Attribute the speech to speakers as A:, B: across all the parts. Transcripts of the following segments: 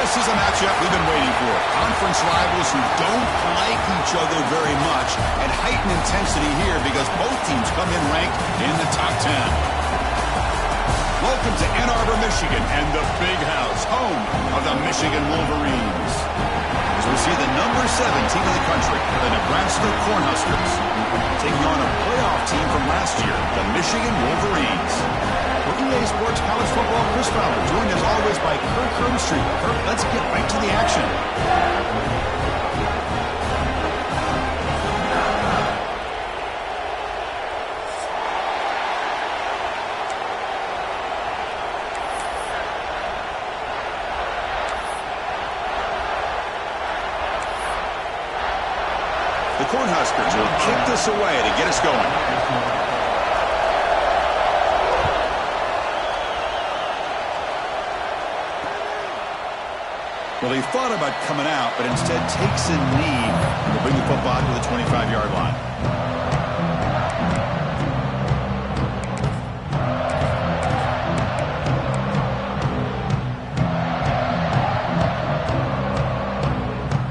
A: This is a matchup we've been waiting for. Conference rivals who don't like each other very much, and heightened intensity here because both teams come in ranked in the top 10. Welcome to Ann Arbor, Michigan, and the Big House, home of the Michigan Wolverines. As we see the number 7 team in the country, the Nebraska Cornhuskers, taking on a playoff team from last year, the Michigan Wolverines. For EA Sports College Football, Chris Fowler, joined as always by Kirk Herbstreit. Kirk, let's get right to the action. The Cornhuskers will kick this away to get us going. Well, he thought about coming out, but instead takes a knee to bring the football to the 25-yard line.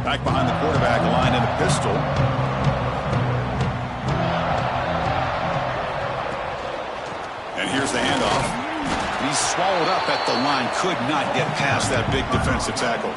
A: Back behind the quarterback, line in a pistol. And here's the handoff. He's swallowed up at the line. Could not get past that big defensive tackle.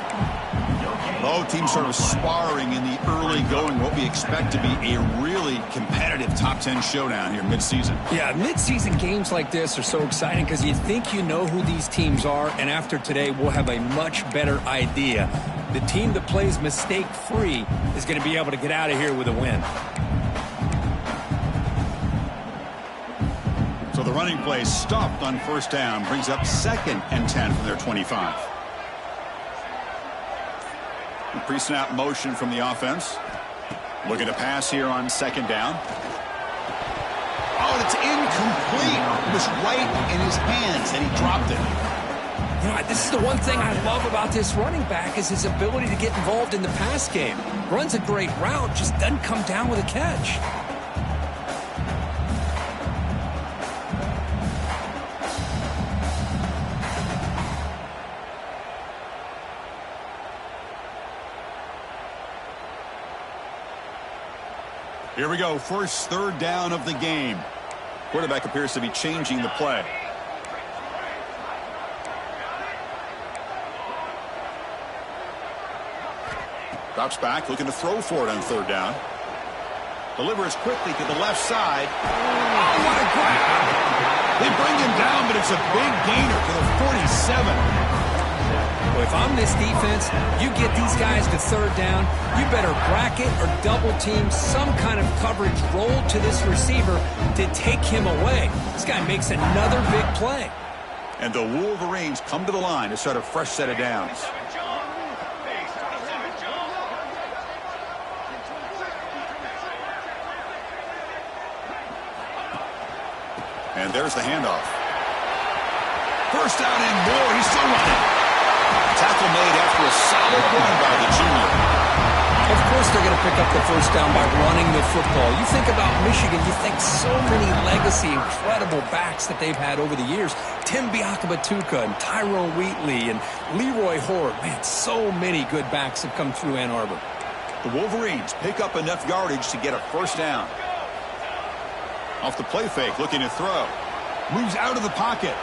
A: Both teams sort of sparring in the early going. What we expect to be a really competitive top 10 showdown here midseason.
B: Yeah, midseason games like this are so exciting because you think you know who these teams are, and after today we'll have a much better idea. The team that plays mistake-free is going to be able to get out of here with a win.
A: So the running play stopped on first down, brings up 2nd and 10 from their 25. Pre-snap motion from the offense. Looking to pass here on 2nd down. Oh, and it's incomplete. It was right in his hands, and he dropped it.
B: You know, this is the one thing I love about this running back is his ability to get involved in the pass game. Runs a great route, just doesn't come down with a catch.
A: Here we go. First 3rd down of the game. Quarterback appears to be changing the play. Drops back, looking to throw for it on 3rd down. Delivers quickly to the left side. Oh, what a grab! They bring him down, but it's a big gainer to the 47.
B: Well, if I'm this defense, you get these guys to 3rd down, you better bracket or double team some kind of coverage roll to this receiver to take him away. This guy makes another big play.
A: And the Wolverines come to the line to start a fresh set of downs. And there's the handoff. First down and more. He's still running. Tackle made after a solid run by the junior.
B: Of course they're going to pick up the first down by running the football. You think about Michigan, you think so many legacy, incredible backs that they've had over the years. Tim Biakabatuka and Tyrone Wheatley and Leroy Horde. Man, so many good backs have come through Ann Arbor.
A: The Wolverines pick up enough yardage to get a first down. Off the play fake, looking to throw. Moves out of the pocket.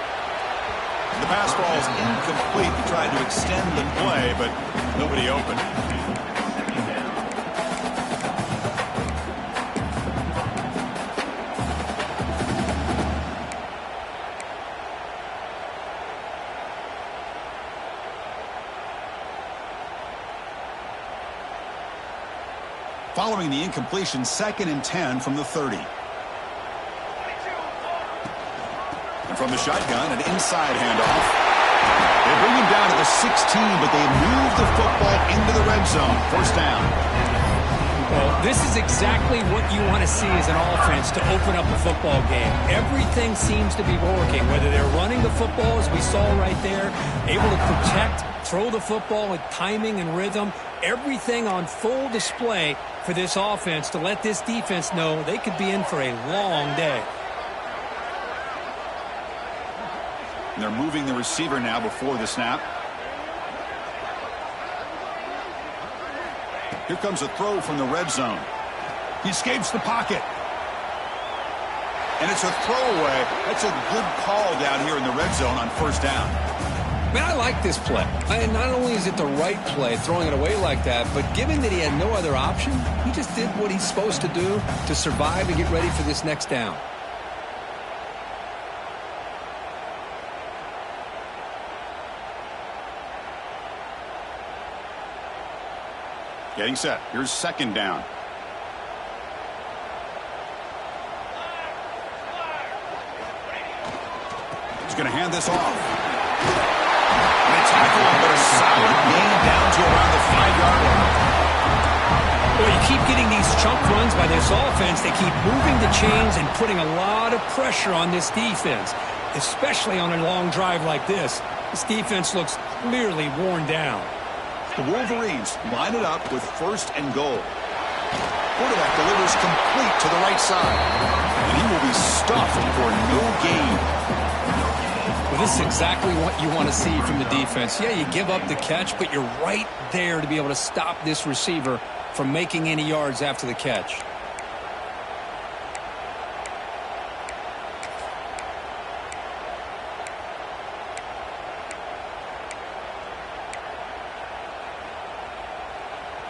A: The pass ball is incomplete. He tried to extend the play, but nobody open. Following the incompletion, 2nd and 10 from the 30. From the shotgun, an inside handoff. They bring him down to the 16, but they move the football into the red zone. First down.
B: Well, this is exactly what you want to see as an offense to open up a football game. Everything seems to be working, whether they're running the football, as we saw right there, able to protect, throw the football with timing and rhythm. Everything on full display for this offense to let this defense know they could be in for a long day.
A: And they're moving the receiver now before the snap. Here comes a throw from the red zone. He escapes the pocket. And it's a throwaway. That's a good call down here in the red zone on first down.
B: Man, I like this play. And not only is it the right play, throwing it away like that, but given that he had no other option, he just did what he's supposed to do to survive and get ready for this next down.
A: Getting set. Here's second down. He's going to hand this off. And a tackle, but a solid gain down to around the 5-yard line.
B: Well, you keep getting these chunk runs by this offense. They keep moving the chains and putting a lot of pressure on this defense, especially on a long drive like this. This defense looks clearly worn down.
A: The Wolverines line it up with first and goal. Quarterback delivers complete to the right side. And he will be stuffed for no gain.
B: Well, this is exactly what you want to see from the defense. Yeah, you give up the catch, but you're right there to be able to stop this receiver from making any yards after the catch.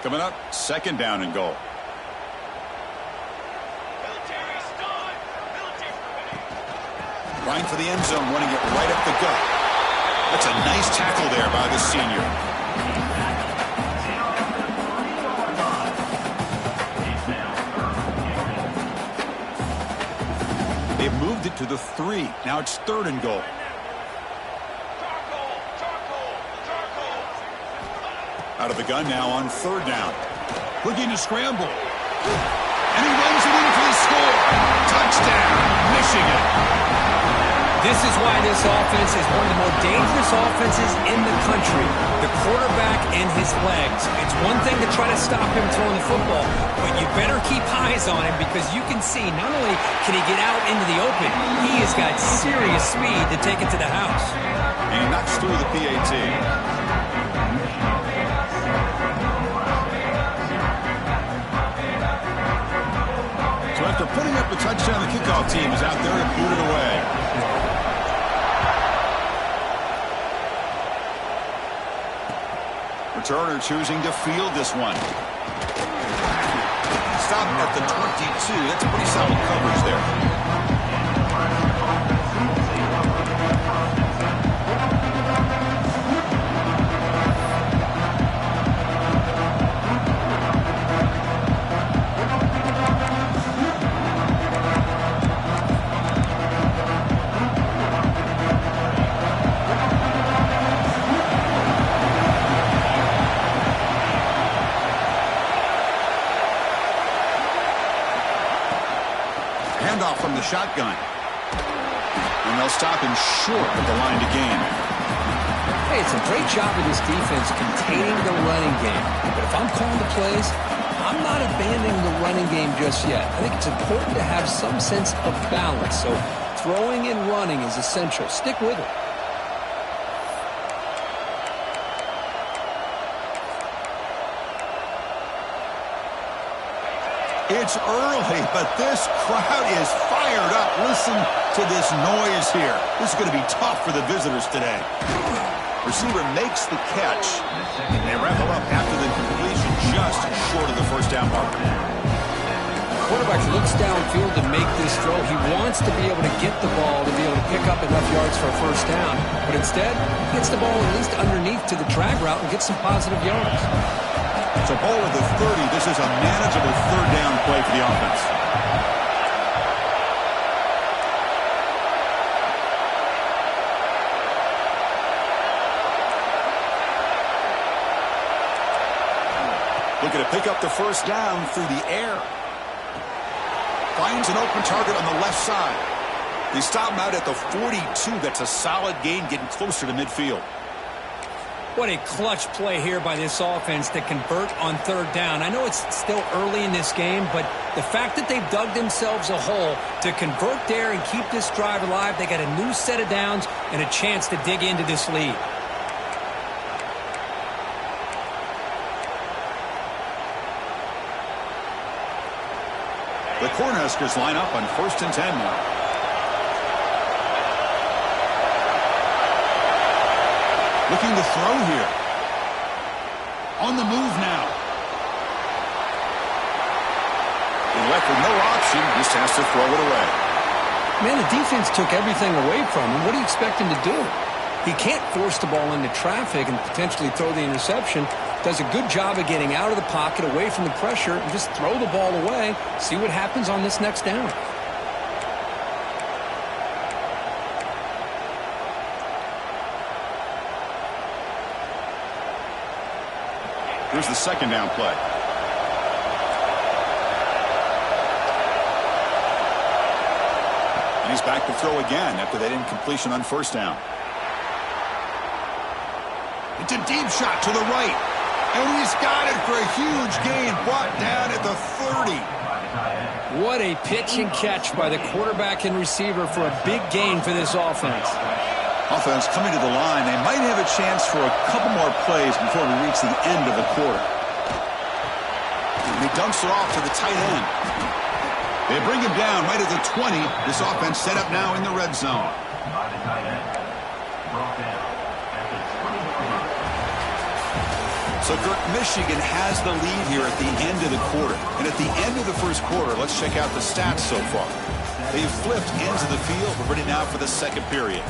A: Coming up, second down and goal. Trying for the end zone, running it right up the gut. That's a nice tackle there by the senior. They've moved it to the 3. Now it's third and goal. Out of the gun now on third down. Looking to scramble. And he runs it in for the score. Touchdown, Michigan.
B: This is why this offense is one of the more dangerous offenses in the country. The quarterback and his legs. It's one thing to try to stop him throwing the football, but you better keep eyes on him because you can see not only can he get out into the open, he has got serious speed to take it to the house.
A: And he knocks through the PAT. So after putting up a touchdown, the kickoff team is out there to boot it away. Returner choosing to field this one. Stop at the 22. That's a pretty solid coverage there. Handoff from the shotgun. And they'll stop him short of the line to gain.
B: Hey, it's a great job of this defense containing the running game. But if I'm calling the plays, I'm not abandoning the running game just yet. I think it's important to have some sense of balance. So throwing and running is essential. Stick with it.
A: It's early, but this crowd is fired up. Listen to this noise here. This is going to be tough for the visitors today. Receiver makes the catch. They wrap him up after the completion just short of the first down marker.
B: Quarterback looks downfield to make this throw. He wants to be able to get the ball to be able to pick up enough yards for a first down. But instead, he gets the ball at least underneath to the drag route and gets some positive yards.
A: It's a ball at the 30. This is a manageable third down play for the offense. Looking to pick up the first down through the air. Finds an open target on the left side. They stop him out at the 42. That's a solid gain, getting closer to midfield.
B: What a clutch play here by this offense to convert on third down. I know it's still early in this game, but the fact that they've dug themselves a hole to convert there and keep this drive alive, they got a new set of downs and a chance to dig into this lead.
A: The Cornhuskers line up on 1st and 10 now. Looking to throw here. On the move now. And left with no option, just has to throw it away.
B: Man, the defense took everything away from him. What do you expect him to do? He can't force the ball into traffic and potentially throw the interception. Does a good job of getting out of the pocket, away from the pressure, and just throw the ball away. See what happens on this next down.
A: Here's the 2nd down play. And he's back to throw again after that incompletion on 1st down. It's a deep shot to the right. And he's got it for a huge gain, brought down at the 30.
B: What a pitch and catch by the quarterback and receiver for a big gain for this offense.
A: Offense coming to the line. They might have a chance for a couple more plays before we reach the end of the quarter. And he dumps it off to the tight end. They bring him down right at the 20. This offense set up now in the red zone. So, Kirk, Michigan has the lead here at the end of the quarter. And at the end of the 1st quarter, let's check out the stats so far. They've flipped ends of the field. We're ready now for the 2nd period.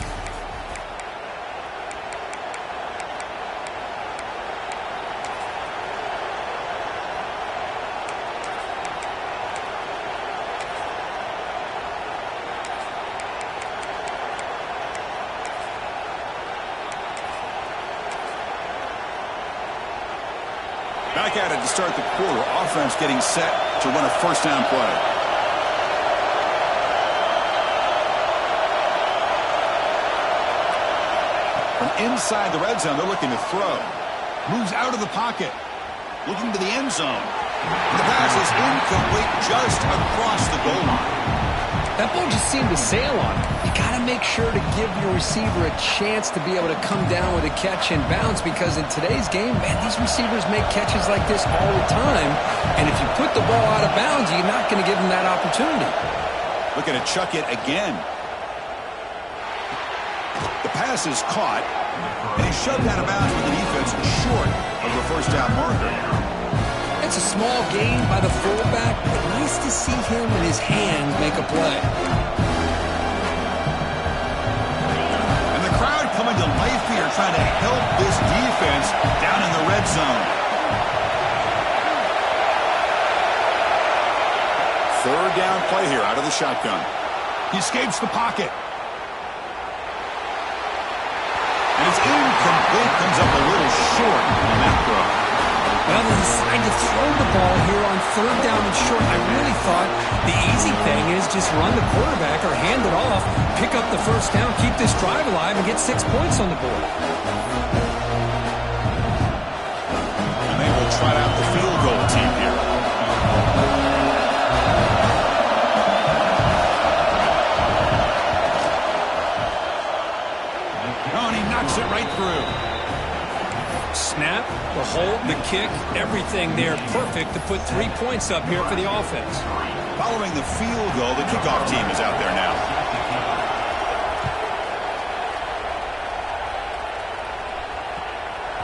A: Back at it to start the quarter. Offense getting set to run a 1st down play. From inside the red zone, they're looking to throw. Moves out of the pocket. Looking to the end zone. The pass is incomplete just across the goal line.
B: That ball just seemed to sail on him. You got to make sure to give your receiver a chance to be able to come down with a catch and bounce, because in today's game, man, these receivers make catches like this all the time. And if you put the ball out of bounds, you're not going to give them that opportunity.
A: Looking to chuck it again. The pass is caught, and he's shoved out of bounds with the defense short of the 1st down marker.
B: It's a small gain by the fullback, but nice to see him and his hands make a play.
A: And the crowd coming to life here, trying to help this defense down in the red zone. 3rd down play here out of the shotgun. He escapes the pocket. And it's incomplete, comes up a little short on that throw.
B: Well, they decided to throw the ball here on 3rd down and short. I really thought the easy thing is just run the quarterback or hand it off, pick up the 1st down, keep this drive alive, and get 6 points on the board.
A: And they will trot out the field goal team here. Oh, and he knocks it right through.
B: Snap, the hold, the kick, everything there perfect to put 3 points up here for the offense.
A: Following the field goal, the kickoff team is out there now.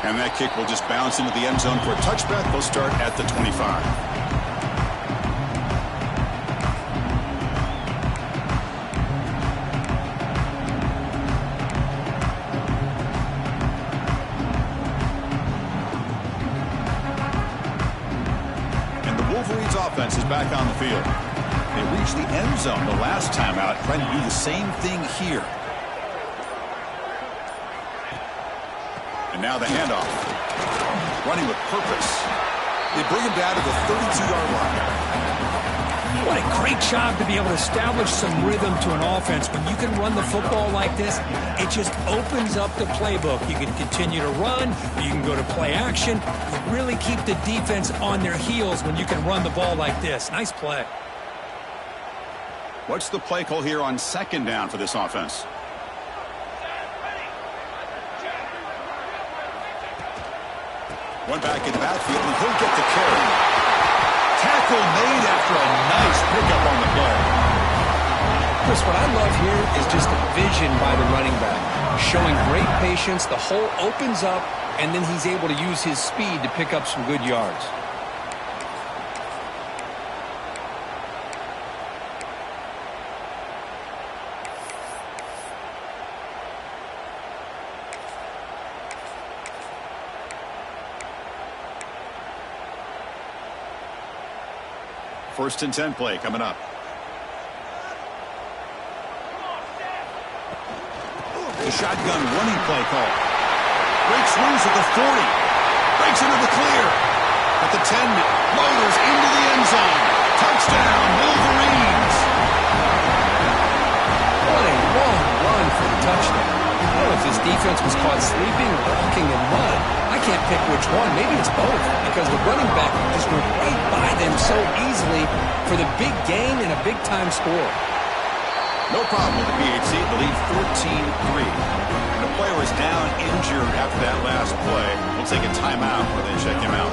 A: And that kick will just bounce into the end zone for a touchback. They'll start at the 25. Offense is back on the field. They reached the end zone the last time out, trying to do the same thing here. And now the handoff. Running with purpose. They bring him down to the 32-yard line.
B: What a great job to be able to establish some rhythm to an offense. When you can run the football like this, it just opens up the playbook. You can continue to run, you can go to play action. You really keep the defense on their heels when you can run the ball like this. Nice play.
A: What's the play call here on 2nd down for this offense? One back in the backfield, and he'll get the carry. Tackle made after a nice pickup on the play.
B: Chris, what I love here is just the vision by the running back. Showing great patience, the hole opens up, and then he's able to use his speed to pick up some good yards.
A: First and 10 play coming up. The shotgun running play call. Breaks loose at the 40. Breaks into the clear. At the 10, motors into the end zone. Touchdown, Wolverines.
B: What a long run for the touchdown. I don't know if this defense was caught sleeping or walking in mud. I can't pick which one. Maybe it's both, because the running back just went right by them so easily for the big gain and a big-time score.
A: No problem with the PHC. The lead 14-3. The player is down injured after that last play. We'll take a timeout where they check him out.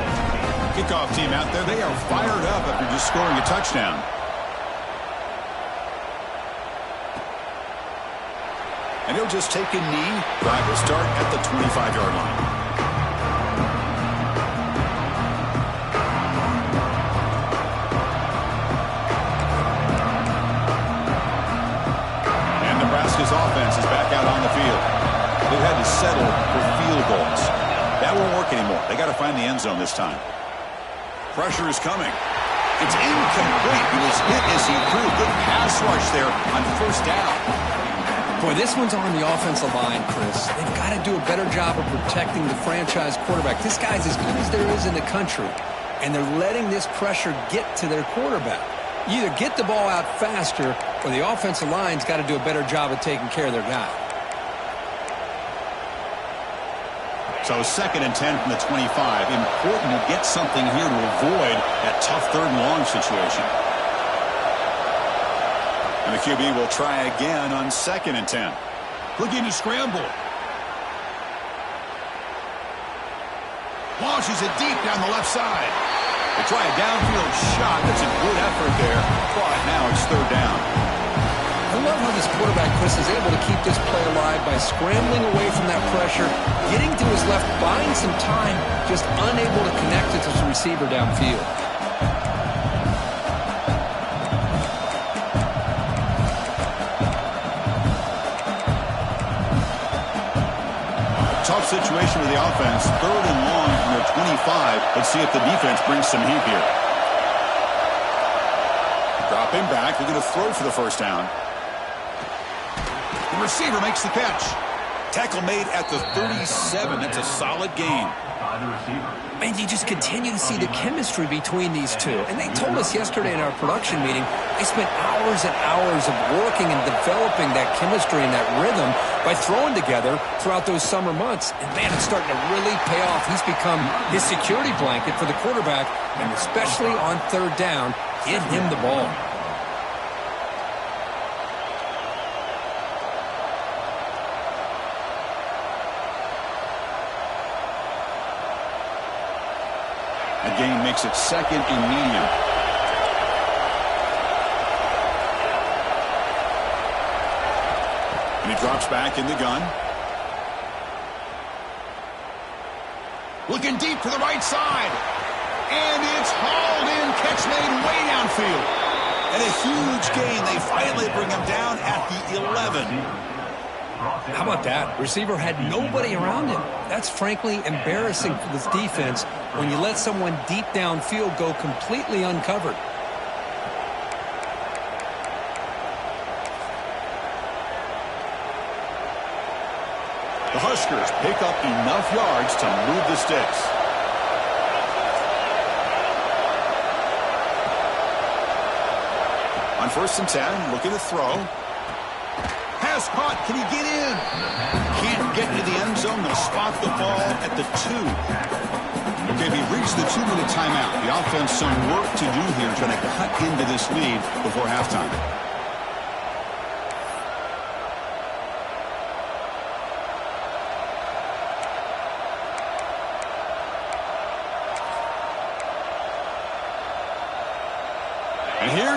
A: Kickoff team out there. They are fired up after just scoring a touchdown. And he'll just take a knee. Drive will start at the 25-yard line. Nebraska's offense is back out on the field. They've had to settle for field goals. That won't work anymore. They got to find the end zone this time. Pressure is coming. It's incomplete. He was hit as he threw. Good pass rush there on first down.
B: Boy, this one's on the offensive line, Chris. They've got to do a better job of protecting the franchise quarterback. This guy's as good as there is in the country, and they're letting this pressure get to their quarterback. You either get the ball out faster, or the offensive line's got to do a better job of taking care of their guy.
A: So second and 10 from the 25. Important to get something here to avoid that tough third and long situation. And the QB will try again on second and 10. Looking to scramble. Launches it deep down the left side. They try a downfield shot. That's a good effort there. But now it's third down.
B: I love how this quarterback, Chris, is able to keep this play alive by scrambling away from that pressure, getting to his left, buying some time, just unable to connect it to his receiver downfield.
A: Tough situation with the offense. Third and long from their 25. Let's see if the defense brings some heat here. Drop him back. They're going to throw for the first down. The receiver makes the catch. Tackle made at the 37. That's a solid gain.
B: And you just continue to see the chemistry between these two. And they told us yesterday in our production meeting, they spent hours and hours of working and developing that chemistry and that rhythm by throwing together throughout those summer months. And, man, it's starting to really pay off. He's become his security blanket for the quarterback, and especially on third down, give him the ball.
A: The gain makes it second and medium. And he drops back in the gun. Looking deep to the right side. And it's hauled in. Catch made way downfield. And a huge gain. They finally bring him down at the 11.
B: How about that? Receiver had nobody around him. That's frankly embarrassing for this defense when you let someone deep downfield go completely uncovered.
A: The Huskers pick up enough yards to move the sticks. On first and 10, looking to throw. Pass caught. Can he get in? Can't get to the end zone. They'll spot the ball at the 2. Okay, we reached the 2-minute timeout. The offense some work to do here trying to cut into this lead before halftime.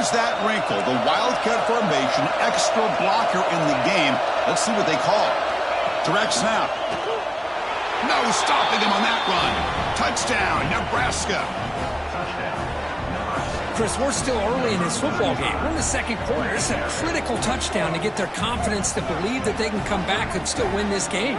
A: there's that wrinkle. The Wildcat formation, extra blocker in the game. Let's see what they call. Direct snap. No stopping him on that run. Touchdown, Nebraska.
B: Chris, we're still early in this football game. We're in the second quarter. It's a critical touchdown to get their confidence to believe that they can come back and still win this game.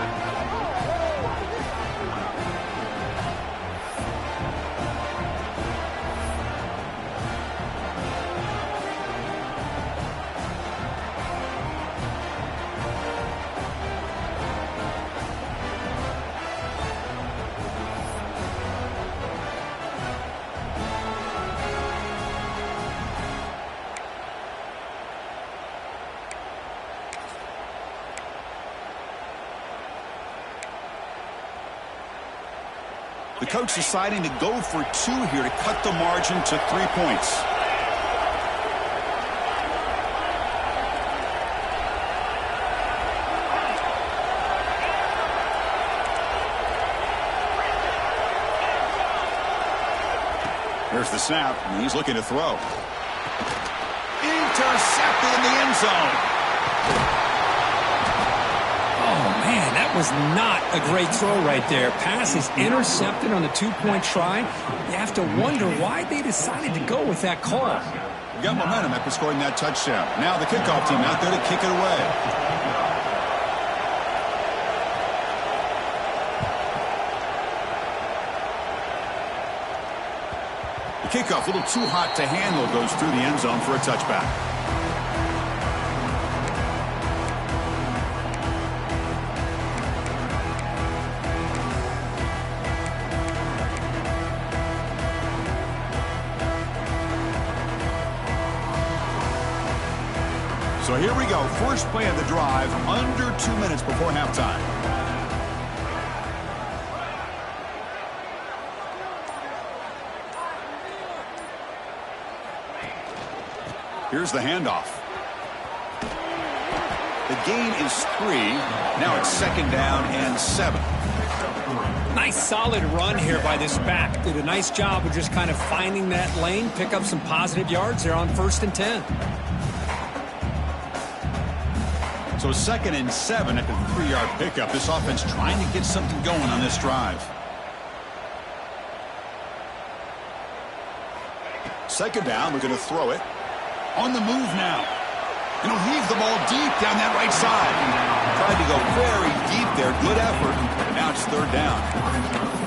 A: The coach deciding to go for 2 here to cut the margin to 3 points. Here's the snap, and he's looking to throw. Intercepted in the end zone.
B: Man, that was not a great throw right there. Pass is intercepted on the 2-point try. You have to wonder why they decided to go with that call.
A: Got momentum after scoring that touchdown. Now the kickoff team out there to kick it away. The kickoff, a little too hot to handle, goes through the end zone for a touchback. So here we go, first play of the drive, under 2 minutes before halftime. Here's the handoff. The gain is 3. Now it's 2nd down and 7.
B: Nice solid run here by this back. Did a nice job of just kind of finding that lane, pick up some positive yards there on 1st and 10.
A: So 2nd and 7 at the 3-yard pickup. This offense trying to get something going on this drive. 2nd down, we're going to throw it. On the move now. And he'll heave the ball deep down that right side. Tried to go very deep there. Good effort. And now it's 3rd down.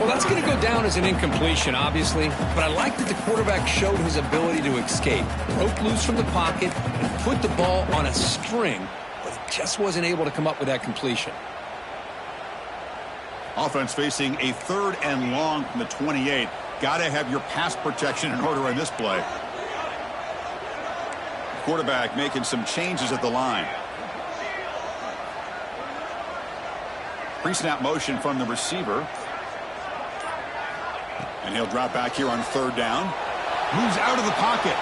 B: Well, that's going to go down as an incompletion, obviously. But I like that the quarterback showed his ability to escape. Broke loose from the pocket and put the ball on a string. Just wasn't able to come up with that completion.
A: Offense facing a 3rd and long from the 28. Got to have your pass protection in order on this play. Quarterback making some changes at the line. Pre-snap motion from the receiver. And he'll drop back here on 3rd down. Moves out of the pocket.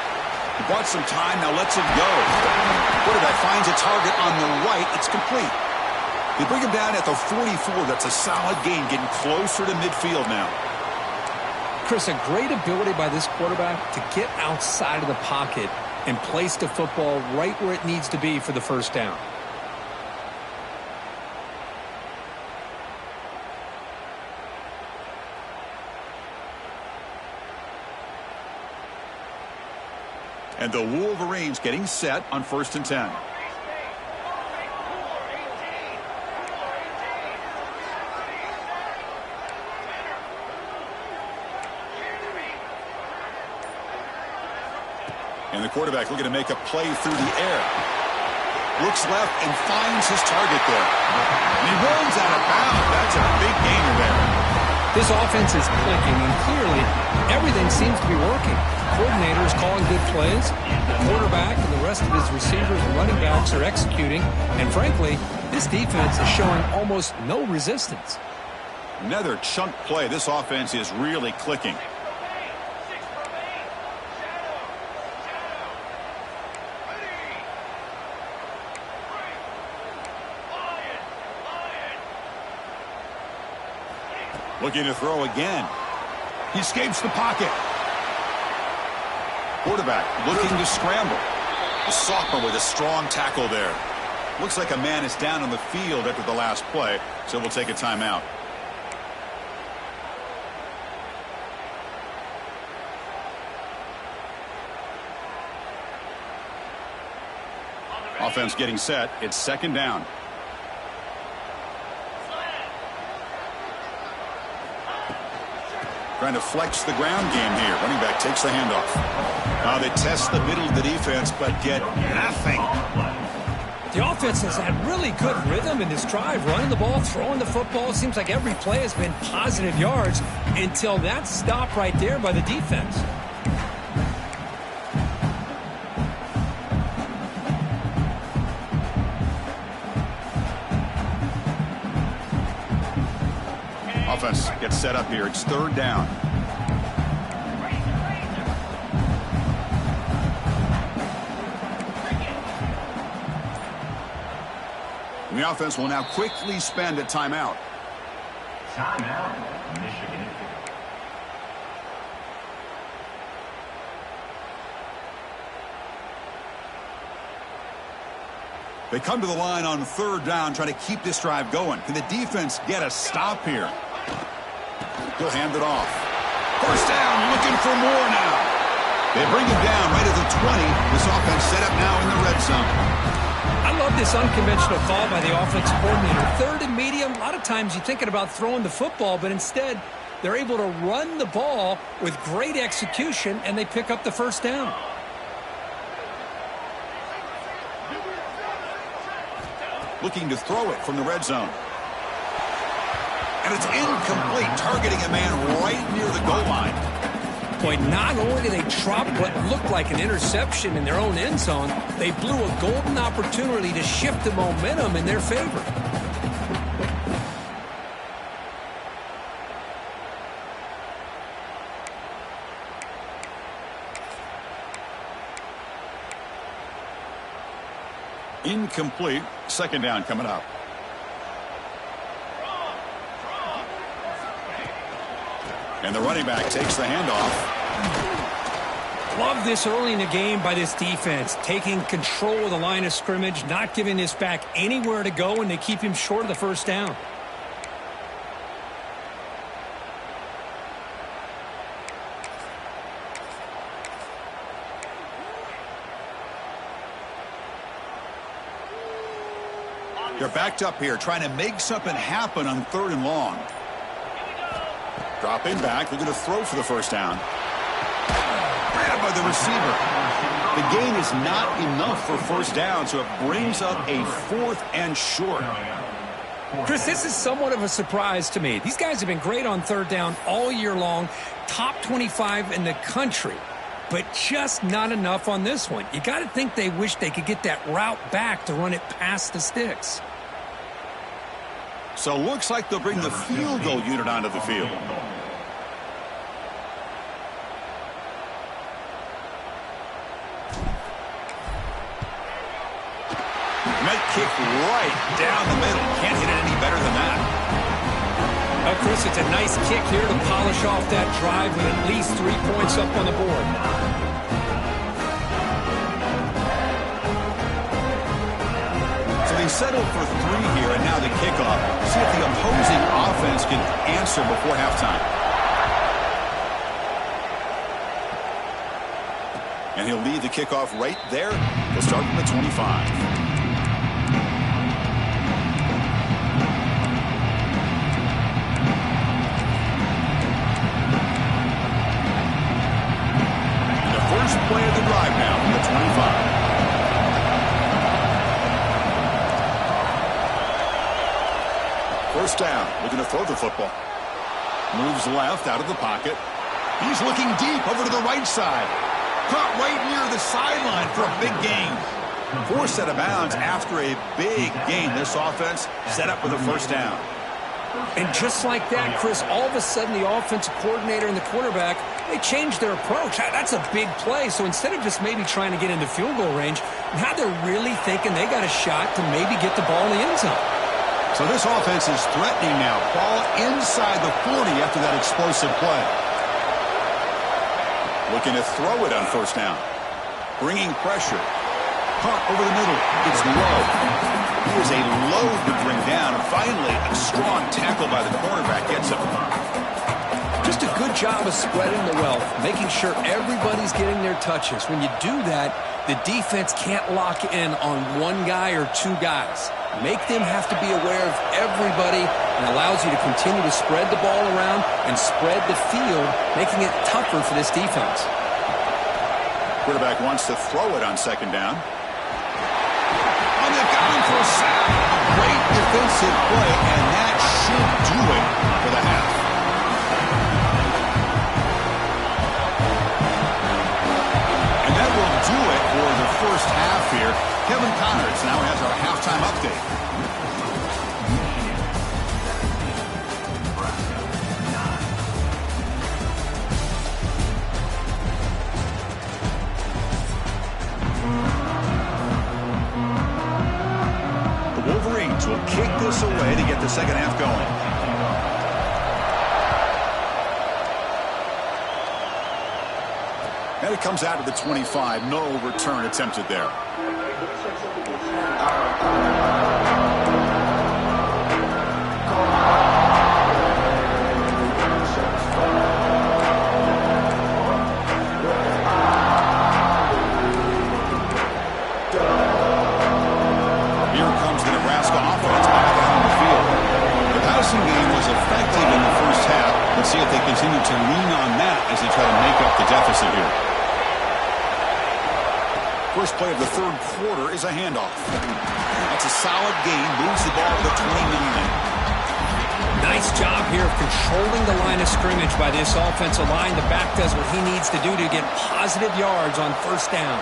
A: He bought some time, now lets it go. Quarterback finds a target on the right. It's complete. They bring him down at the 44. That's a solid gain, getting closer to midfield now.
B: Chris, a great ability by this quarterback to get outside of the pocket and place the football right where it needs to be for the 1st down.
A: And the Wolverines getting set on 1st and 10. And the quarterback looking to make a play through the air. Looks left and finds his target there. And he runs out of bounds. That's a big gainer there.
B: This offense is clicking, and clearly everything seems to be working. Coordinator is calling good plays. The quarterback and the rest of his receivers and running backs are executing. And frankly, this defense is showing almost no resistance.
A: Another chunk play. This offense is really clicking. Looking to throw again. He escapes the pocket. Quarterback looking to scramble. The sophomore with a strong tackle there. Looks like a man is down on the field after the last play, so we'll take a timeout. Offense getting set. It's second down. Trying to flex the ground game here. Running back takes the handoff. They test the middle of the defense, but get nothing.
B: The offense has had really good rhythm in this drive, running the ball, throwing the football. It seems like every play has been positive yards until that stop right there by the defense.
A: Offense gets set up here. It's third down. And the offense will now quickly spend a timeout.
C: Timeout, Michigan.
A: They come to the line on third down, trying to keep this drive going. Can the defense get a stop here? He'll hand it off. First down, looking for more now. They bring him down right at the 20. This offense set up now in the red zone.
B: I love this unconventional call by the offensive coordinator. Third and medium, a lot of times you're thinking about throwing the football, but instead they're able to run the ball with great execution, and they pick up the first down.
A: Looking to throw it from the red zone. And it's incomplete, targeting a man right near the goal line.
B: Boy, not only did they drop what looked like an interception in their own end zone, they blew a golden opportunity to shift the momentum in their favor.
A: Incomplete. Second down coming up. And the running back takes the handoff.
B: Love this early in the game by this defense, taking control of the line of scrimmage, not giving this back anywhere to go, and they keep him short of the first down.
A: They're backed up here, trying to make something happen on third and long. Dropping back, looking to throw for the first down. Grabbed by the receiver. The gain is not enough for first down, so it brings up a fourth and short.
B: Chris, this is somewhat of a surprise to me. These guys have been great on third down all year long, top 25 in the country, but just not enough on this one. You got to think they wish they could get that route back to run it past the sticks.
A: So looks like they'll bring the field goal unit onto the field. Net kick right down the middle. Can't hit it any better than that.
B: Well, Chris, it's a nice kick here to polish off that drive with at least 3 points up on the board.
A: So they settled for 3 here, and now the kickoff. See if the opposing offense can answer before halftime. And he'll lead the kickoff right there. He'll start from the 25. First play of the drive now from the 25. First down, looking to throw the football. Moves left out of the pocket. He's looking deep over to the right side. Caught right near the sideline for a big gain. Forced out of bounds after a big gain. This offense set up with a first down.
B: And just like that, Chris, all of a sudden the offensive coordinator and the quarterback, they changed their approach. That's a big play. So instead of just maybe trying to get into field goal range, now they're really thinking they got a shot to maybe get the ball in the end zone.
A: So this offense is threatening now. Ball inside the 40 after that explosive play. Looking to throw it on first down. Bringing pressure. Caught over the middle. It's low. He is a load to bring down. And finally, a strong tackle by the cornerback gets him.
B: Just a good job of spreading the wealth, making sure everybody's getting their touches. When you do that, the defense can't lock in on one guy or two guys. Make them have to be aware of everybody, and allows you to continue to spread the ball around and spread the field, making it tougher for this defense.
A: Quarterback wants to throw it on second down. And they've got him for a sack. Great defensive play, and that should do it for the half. And that will do it for the first half here. Kevin Connors now has our halftime update. The Wolverines will kick this away to get the second half going. And it comes out of the 25. No return attempted there. Here comes the Nebraska offense back out on the field. The passing game was effective in the first half. Let's see if they continue to lean on that as they try to make up the deficit here. First play of the third quarter is a handoff. That's a solid gain. Moves the ball to the 29.
B: Nice job here of controlling the line of scrimmage by this offensive line. The back does what he needs to do to get positive yards on first down.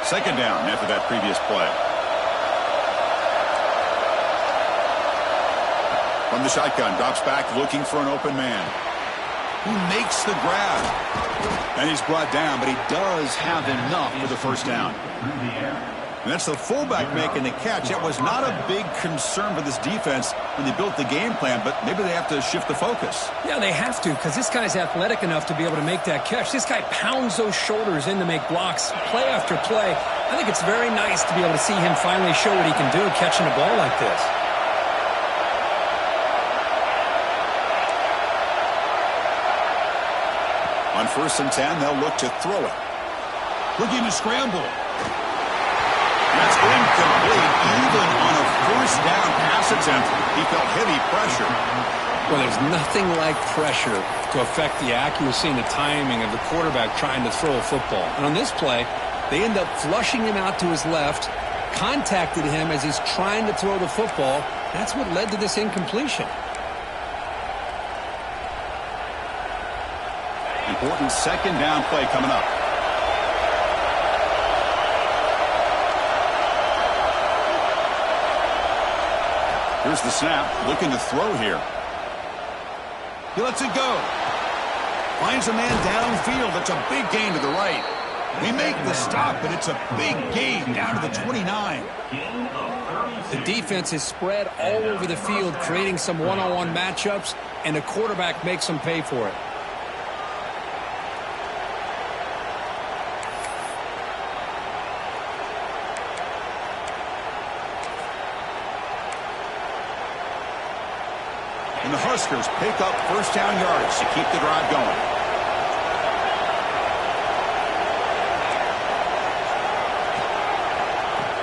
A: Second down after that previous play. From the shotgun, drops back looking for an open man. He makes the grab. And he's brought down, but he does have enough for the first down. And that's the fullback making the catch. That was not a big concern for this defense when they built the game plan, but maybe they have to shift the focus.
B: Yeah, they have to, because this guy's athletic enough to be able to make that catch. This guy pounds those shoulders in to make blocks play after play. I think it's very nice to be able to see him finally show what he can do catching a ball like this.
A: On 1st and 10, they'll look to throw it. Looking to scramble. That's incomplete. Even on a first down pass attempt, he felt heavy pressure.
B: Well, there's nothing like pressure to affect the accuracy and the timing of the quarterback trying to throw a football. And on this play, they end up flushing him out to his left, contacted him as he's trying to throw the football. That's what led to this incompletion.
A: Important second down play coming up. Here's the snap, looking to throw here. He lets it go. Finds a man downfield. It's a big gain to the right. They make the stop, but it's a big gain down to the 29.
B: The defense is spread all over the field, creating some one-on-one matchups, and the quarterback makes them pay for it.
A: And the Huskers pick up first down yards to keep the drive going.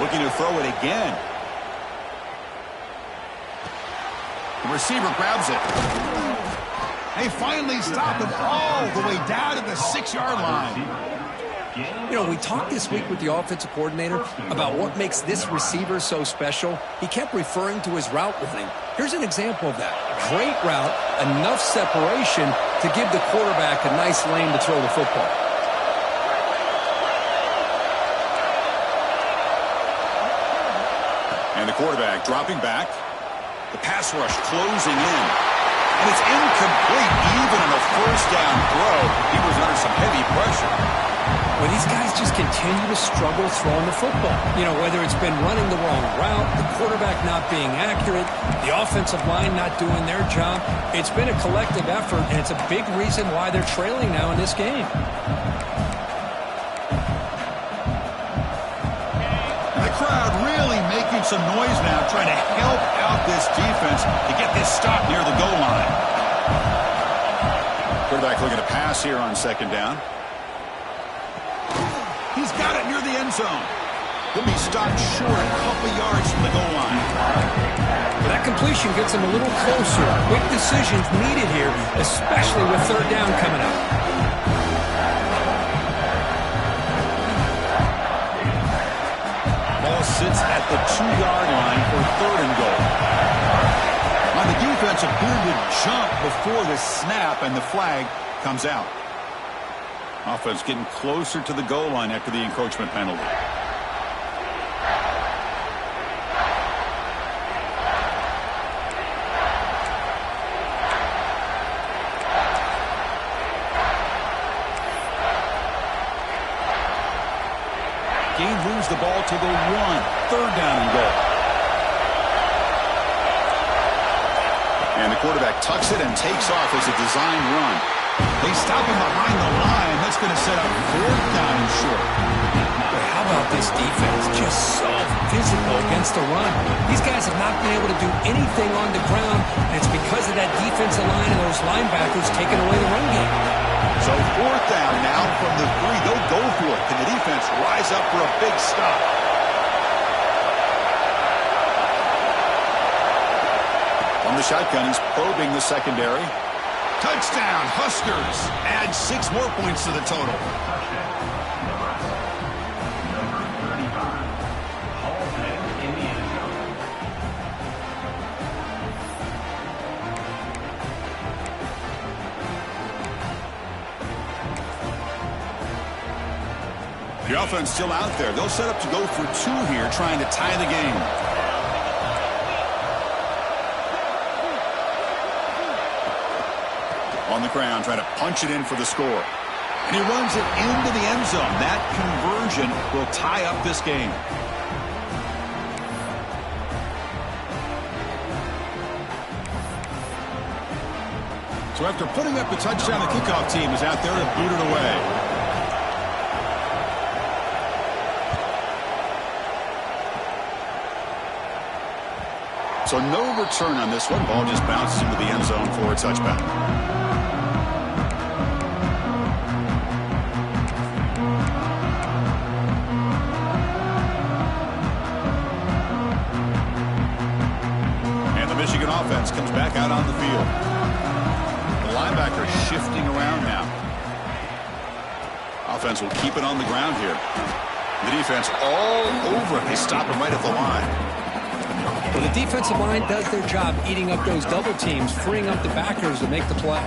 A: Looking to throw it again. The receiver grabs it. They finally stop him all the way down to the 6-yard line.
B: You know, we talked this week with the offensive coordinator about what makes this receiver so special. He kept referring to his route running. Here's an example of that. Great route, enough separation to give the quarterback a nice lane to throw the football.
A: And the quarterback dropping back. The pass rush closing in. And it's incomplete even on a first down throw. He was under some heavy pressure.
B: Well, these guys just continue to struggle throwing the football. You know, whether it's been running the wrong route, the quarterback not being accurate, the offensive line not doing their job. It's been a collective effort, and it's a big reason why they're trailing now in this game.
A: And the crowd really making some noise now, trying to help out this defense to get this stop near the goal line. Quarterback looking to pass here on second down. He's got it near the end zone. He'll be stopped short a couple yards from the goal line.
B: But that completion gets him a little closer. Quick decisions needed here, especially with third down coming up.
A: Ball sits at the 2-yard line for third and goal. On the defense, appeared to jump before the snap, and the flag comes out. Offense getting closer to the goal line after the encroachment penalty. Gain moves the ball to the 1. Third down and goal. And the quarterback tucks it and takes off as a design run. They stop him behind the line. That's going to set up fourth down and short.
B: But how about this defense? Just so physical against the run. These guys have not been able to do anything on the ground, and it's because of that defensive line and those linebackers taking away the run game.
A: So fourth down now from the 3. They'll go for it. Can the defense rise up for a big stop? On the shotgun, he's probing the secondary. Touchdown, Huskers. Add 6 more points to the total. The offense still out there. They'll set up to go for 2 here, trying to tie the game. On the ground, trying to punch it in for the score. And he runs it into the end zone. That conversion will tie up this game. So after putting up the touchdown, the kickoff team is out there to boot it away. So no return on this one. Ball just bounces into the end zone for a touchback. And the Michigan offense comes back out on the field. The linebacker shifting around now. Offense will keep it on the ground here. The defense all over it. They stop him right at the line.
B: Well, the defensive line does their job eating up those double teams, freeing up the backers to make the play.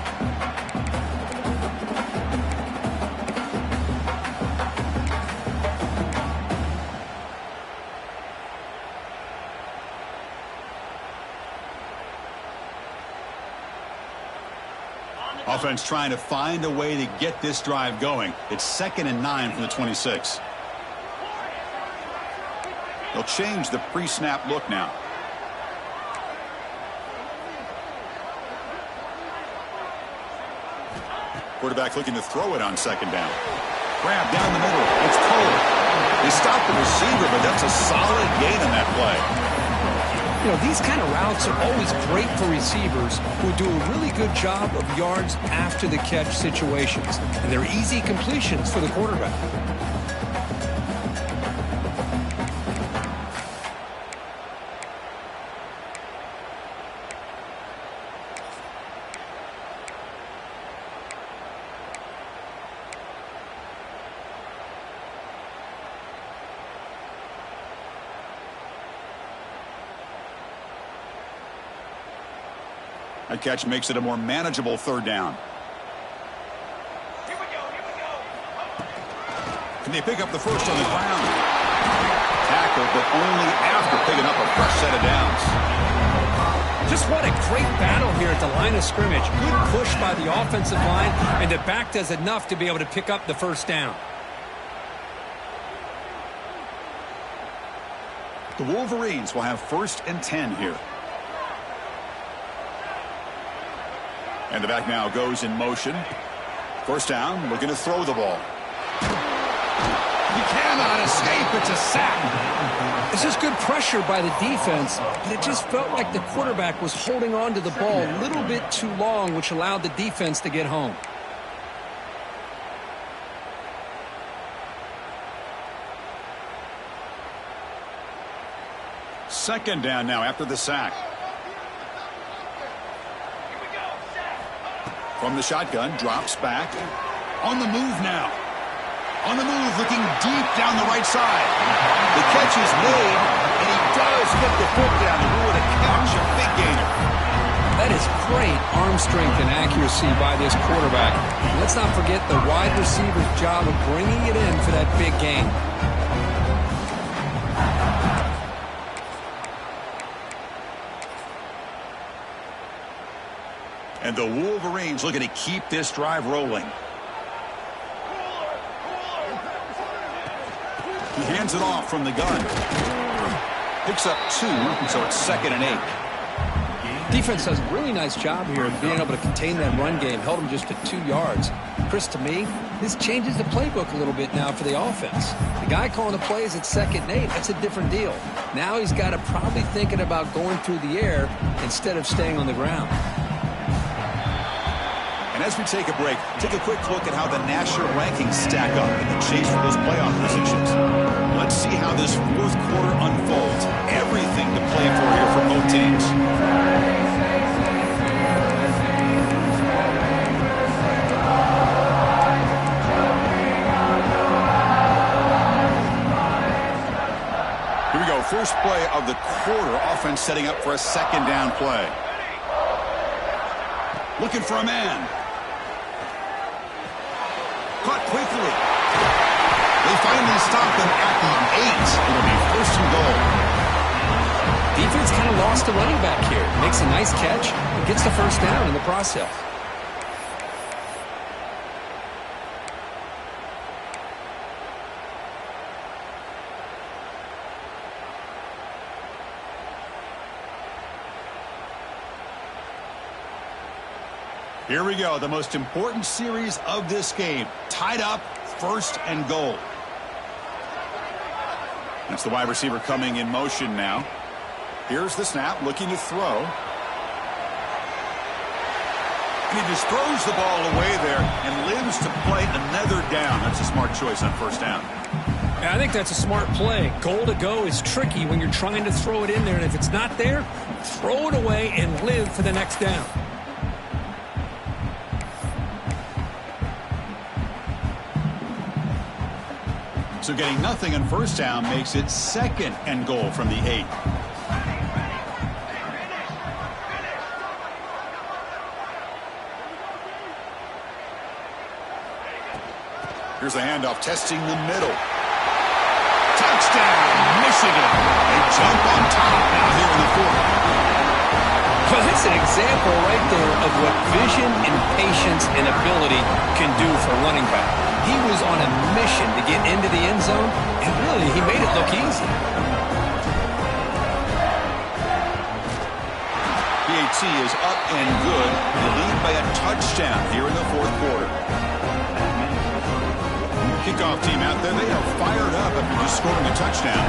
A: Offense trying to find a way to get this drive going. It's 2nd and 9 from the 26. They'll change the pre-snap look now. Quarterback looking to throw it on second down. Grab down the middle. It's Cole. They stopped the receiver, but that's a solid gain on that play.
B: You know, these kind of routes are always great for receivers who do a really good job of yards after the catch situations. And they're easy completions for the quarterback.
A: That catch makes it a more manageable third down. Can they pick up the first on the ground? Tackle, but only after picking up a fresh set of downs.
B: Just what a great battle here at the line of scrimmage. Good push by the offensive line, and the back does enough to be able to pick up the first down.
A: The Wolverines will have 1st and 10 here. And the back now goes in motion. 1st down, looking to throw the ball. He cannot escape. It's a sack.
B: It's just good pressure by the defense, but it just felt like the quarterback was holding on to the ball a little bit too long, which allowed the defense to get home.
A: Second down now after the sack. From the shotgun, drops back. On the move now. On the move, looking deep down the right side. The catch is made, and he does get the foot down. And what a catch, a big gainer.
B: That is great arm strength and accuracy by this quarterback. Let's not forget the wide receiver's job of bringing it in for that big gain.
A: And the Wolverines looking to keep this drive rolling. He hands it off from the gun. Picks up 2, so it's 2nd and 8.
B: Defense does a really nice job here of being able to contain that run game. Held him just to 2 yards. Chris, to me, this changes the playbook a little bit now for the offense. The guy calling the plays at 2nd and 8, that's a different deal. Now he's got to probably thinking about going through the air instead of staying on the ground.
A: And as we take a break, take a quick look at how the national rankings stack up in the chase for those playoff positions. Let's see how this 4th quarter unfolds. Everything to play for here for both teams. Here we go. First play of the quarter. Offense setting up for a 2nd down play. Looking for a man. Caught quickly. They finally stop him at the 8. It'll be 1st and goal.
B: Defense kind of lost the running back here. Makes a nice catch and gets the 1st down in the process.
A: Here we go, the most important series of this game. Tied up, 1st and goal. That's the wide receiver coming in motion now. Here's the snap, looking to throw. And he just throws the ball away there and lives to play another down. That's a smart choice on 1st down.
B: Yeah, I think that's a smart play. Goal to go is tricky when you're trying to throw it in there, and if it's not there, throw it away and live for the next down.
A: So getting nothing on 1st down makes it 2nd and goal from the 8. Here's the handoff, testing the middle. Touchdown, Michigan. They jump on top now here in the 4th.
B: Well, that's an example right there of what vision and patience and ability can do for a running back. He was on a mission to get into the end zone, and really, he made it look easy.
A: PAT is up and good. They lead by a touchdown here in the 4th quarter. Kickoff team out there, they are fired up after just scoring a touchdown.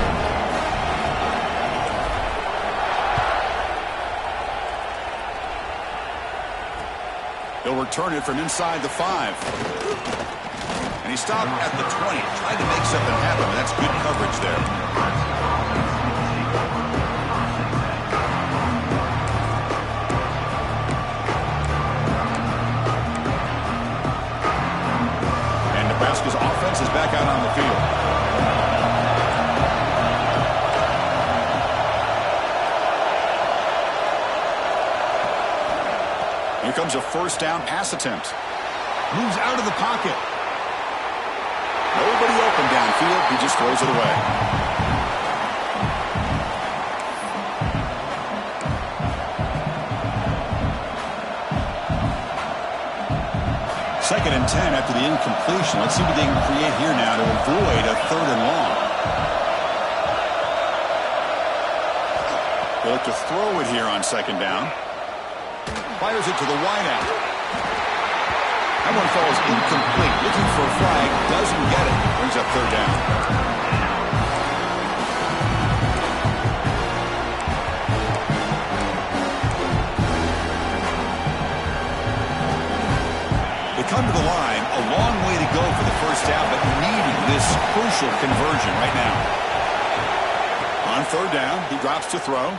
A: They'll return it from inside the 5. And he stopped at the 20, trying to make something happen. That's good coverage there. And Nebraska's offense is back out on the field. Here comes a 1st down pass attempt. Moves out of the pocket. Nobody open downfield. He just throws it away. Second and 10 after the incompletion. Let's see what they can create here now to avoid a 3rd and long. They look to throw it here on second down. Fires it to the wideout. That one falls incomplete. Looking for a flag. Doesn't get it. Brings up third down. They come to the line. A long way to go for the first down, but needing this crucial conversion right now. On third down, he drops to throw.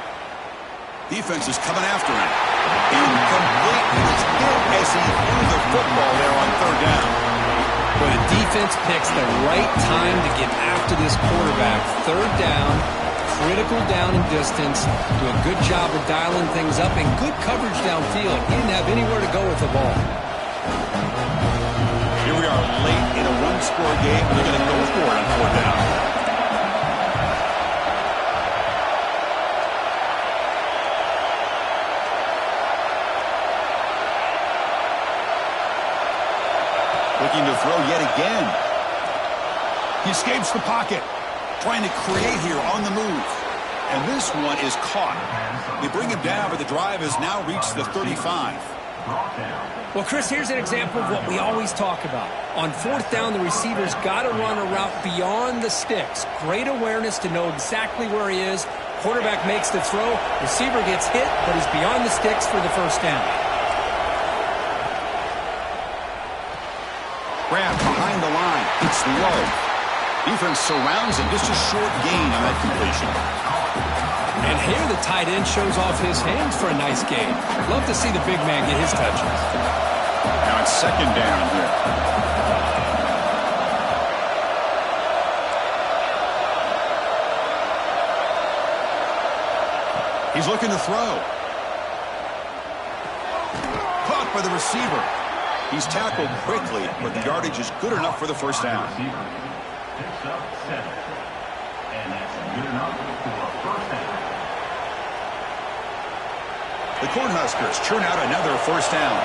A: Defense is coming after him. Incomplete. He was hit as he threw the football there on third down.
B: But the defense picks the right time to get after this quarterback. Third down, critical down and distance. Do a good job of dialing things up and good coverage downfield. He didn't have anywhere to go with the ball.
A: Here we are late in a one-score game. They're going to go for it on fourth down. Looking to throw yet again. He escapes the pocket. Trying to create here on the move. And this one is caught. They bring him down, but the drive has now reached the 35.
B: Well, Chris, here's an example of what we always talk about. On fourth down, the receiver's got to run a route beyond the sticks. Great awareness to know exactly where he is. Quarterback makes the throw. Receiver gets hit, but he's beyond the sticks for the first down.
A: Grab behind the line. It's low. Defense surrounds him. Just a short gain on that completion.
B: And here the tight end shows off his hands for a nice gain. Love to see the big man get his touches.
A: Now it's second down here. He's looking to throw. Caught by the receiver. He's tackled quickly, but the yardage is good enough for the first down.
C: Picks up 7. And that's good enough for a first down.
A: The Cornhuskers churn out another first down.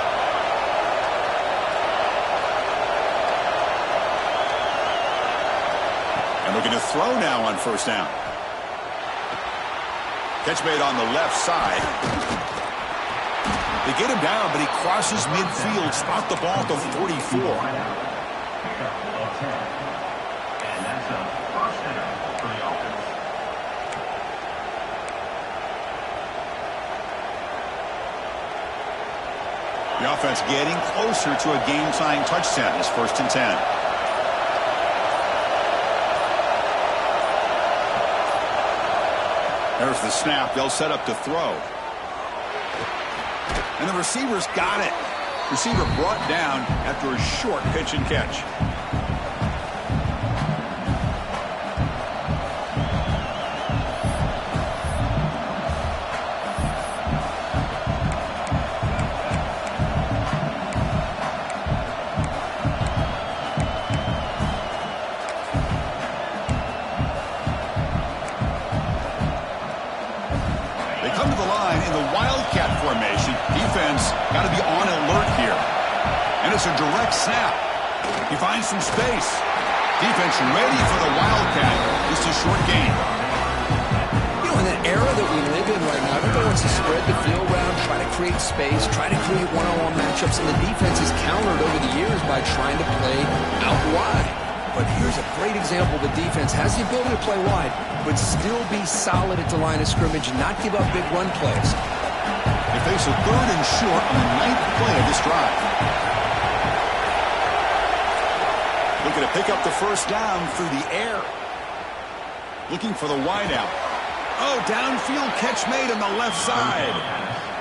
A: And looking to throw now on first down. Catch made on the left side. They get him down, but he crosses midfield. Spot the ball to 44.
C: And that's a first down for the offense.
A: The offense getting closer to a game-tying touchdown. It's 1st and 10. There's the snap. They'll set up to throw. And the receiver's got it. Receiver brought down after a short pitch and catch. Got to be on alert here. And it's a direct snap. He finds some space. Defense ready for the Wildcat. Just a short gain.
B: You know, in that era that we live in right now, everybody wants to spread the field around, try to create space, try to create one-on-one matchups, and the defense is countered over the years by trying to play out wide. But here's a great example. The defense has the ability to play wide, but still be solid at the line of scrimmage and not give up big run plays.
A: They face a 3rd and short on the 9th play of this drive. Looking to pick up the first down through the air. Looking for the wideout. Oh, downfield catch made on the left side.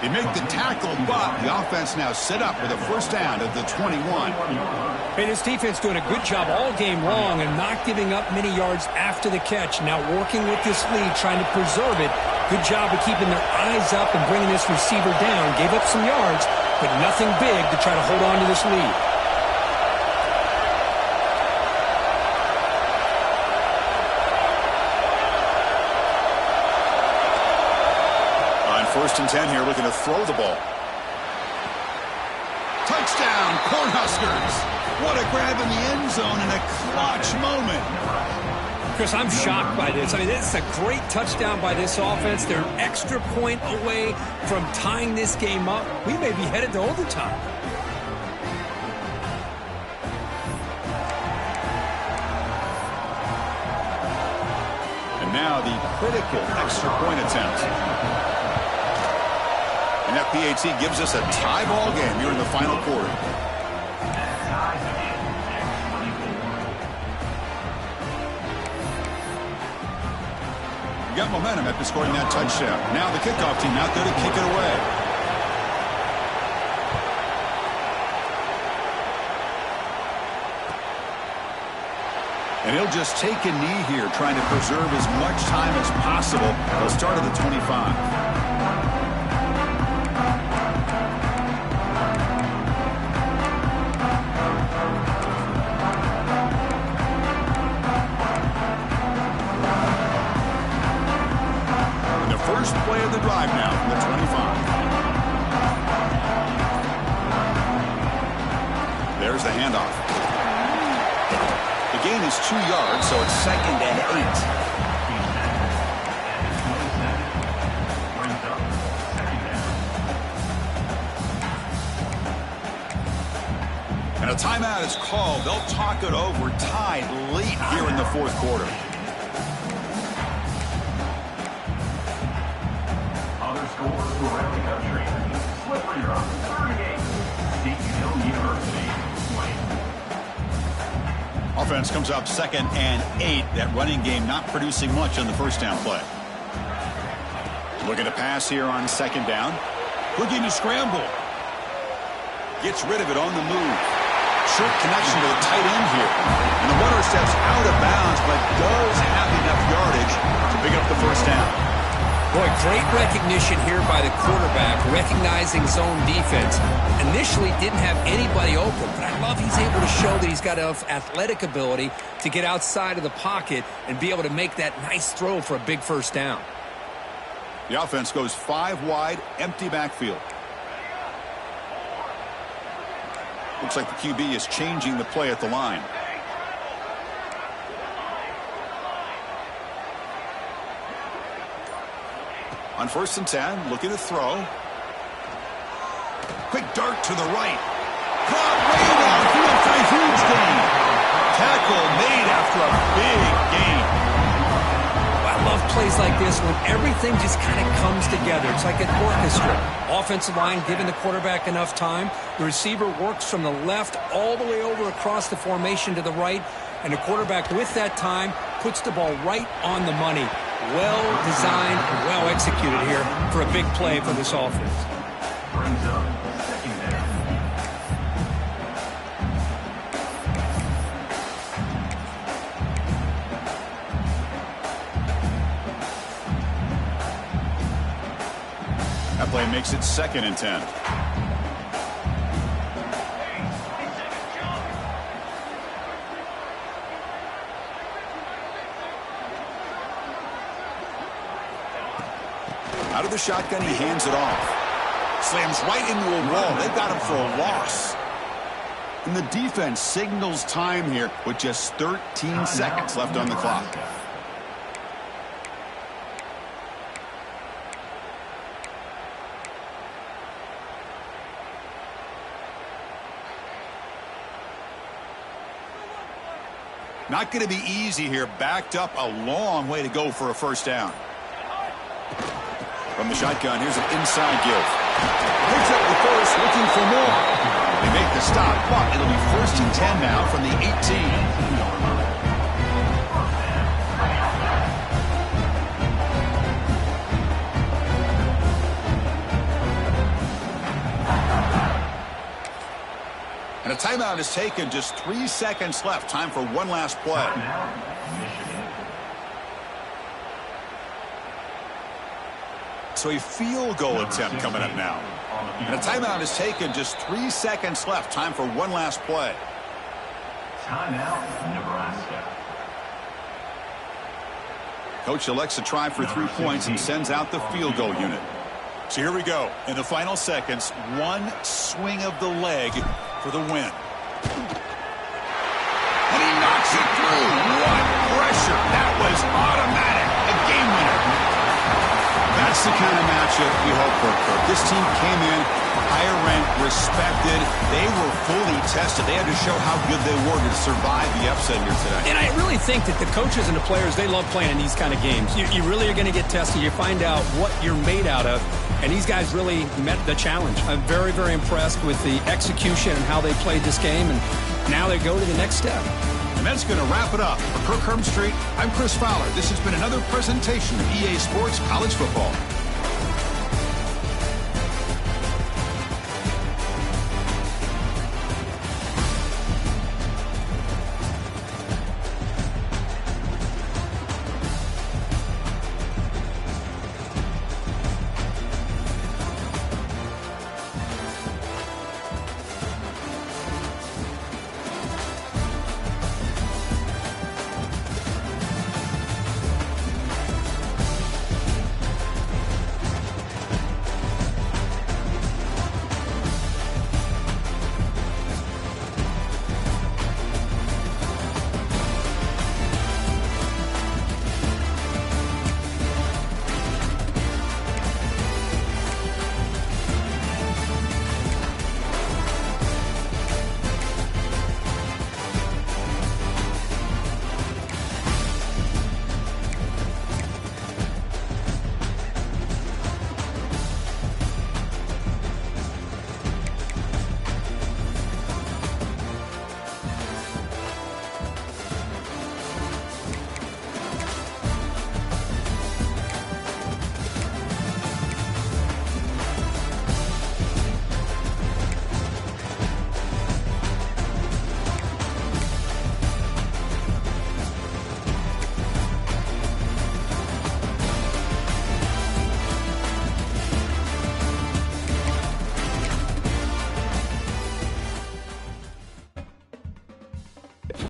A: They make the tackle, but the offense now set up with a first down at the 21.
B: Hey, this defense doing a good job all game long and not giving up many yards after the catch. Now working with this lead, trying to preserve it. Good job of keeping their eyes up and bringing this receiver down. Gave up some yards, but nothing big to try to hold on to this lead.
A: On 1st and 10 here, looking to throw the ball. Touchdown, Cornhuskers! What a grab in the end zone in a clutch moment.
B: Chris, I'm shocked by this. I mean, this is a great touchdown by this offense. They're an extra point away from tying this game up. We may be headed to overtime.
A: And now the critical extra point attempt. And that PAT gives us a tie ball game here in the final quarter. Got momentum after scoring that touchdown. Now the kickoff team out there to kick it away. And he'll just take a knee here, trying to preserve as much time as possible. They'll start at the 25. First play of the drive now from the 25. There's the handoff. The gain is 2 yards, so it's 2nd and 8. And a timeout is called. They'll talk it over, tied late here in the fourth quarter.
C: Around the country. Slippery rock, 38. Stevenson University.
A: Offense comes up 2nd and 8. That running game not producing much on the first down play. Looking to pass here on 2nd down. Looking to scramble. Gets rid of it on the move. Short connection to the tight end here. And the runner steps out of bounds, but does have enough yardage to pick up the first down.
B: Boy, great recognition here by the quarterback, recognizing zone defense. Initially didn't have anybody open, but I love he's able to show that he's got enough athletic ability to get outside of the pocket and be able to make that nice throw for a big first down.
A: The offense goes 5 wide, empty backfield. Looks like the QB is changing the play at the line. On 1st and 10, looking to throw. Quick dart to the right. Caught way downfield for a huge gain. Tackle made after a big gain.
B: I love plays like this when everything just kind of comes together. It's like an orchestra. Offensive line giving the quarterback enough time. The receiver works from the left all the way over across the formation to the right. And the quarterback with that time puts the ball right on the money. Well designed, well executed here for a big play for this offense.
C: Brings up 2nd down.
A: That play makes it 2nd and 10. Out of the shotgun, he hands it off. Slams right into a wall. They've got him for a loss. And the defense signals time here with just 13 seconds left on the clock. Not going to be easy here. Backed up a long way to go for a first down. From the shotgun, here's an inside give. Picks up the first, looking for more. They make the stop, but it'll be 1st and 10 now from the 18. And a timeout is taken. Just 3 seconds left. Time for one last play. So a field goal attempt coming up now. And a timeout is taken. Just 3 seconds left. Time for one last play.
C: Timeout, Nebraska.
A: Coach elects to try for 3 points and sends out the field goal unit. So here we go. In the final seconds, one swing of the leg for the win. And he knocks it through. What pressure. That That's the kind of matchup we hope for, Kirk. This team came in higher ranked, respected. They were fully tested. They had to show how good they were to survive the upset here today.
B: And I really think that the coaches and the players, they love playing in these kind of games. You really are going to get tested. You find out what you're made out of. And these guys really met the challenge. I'm very, very impressed with the execution and how they played this game. And now they go to the next step.
A: And that's going to wrap it up. For Kirk Herbstreit, I'm Chris Fowler. This has been another presentation of EA Sports College Football.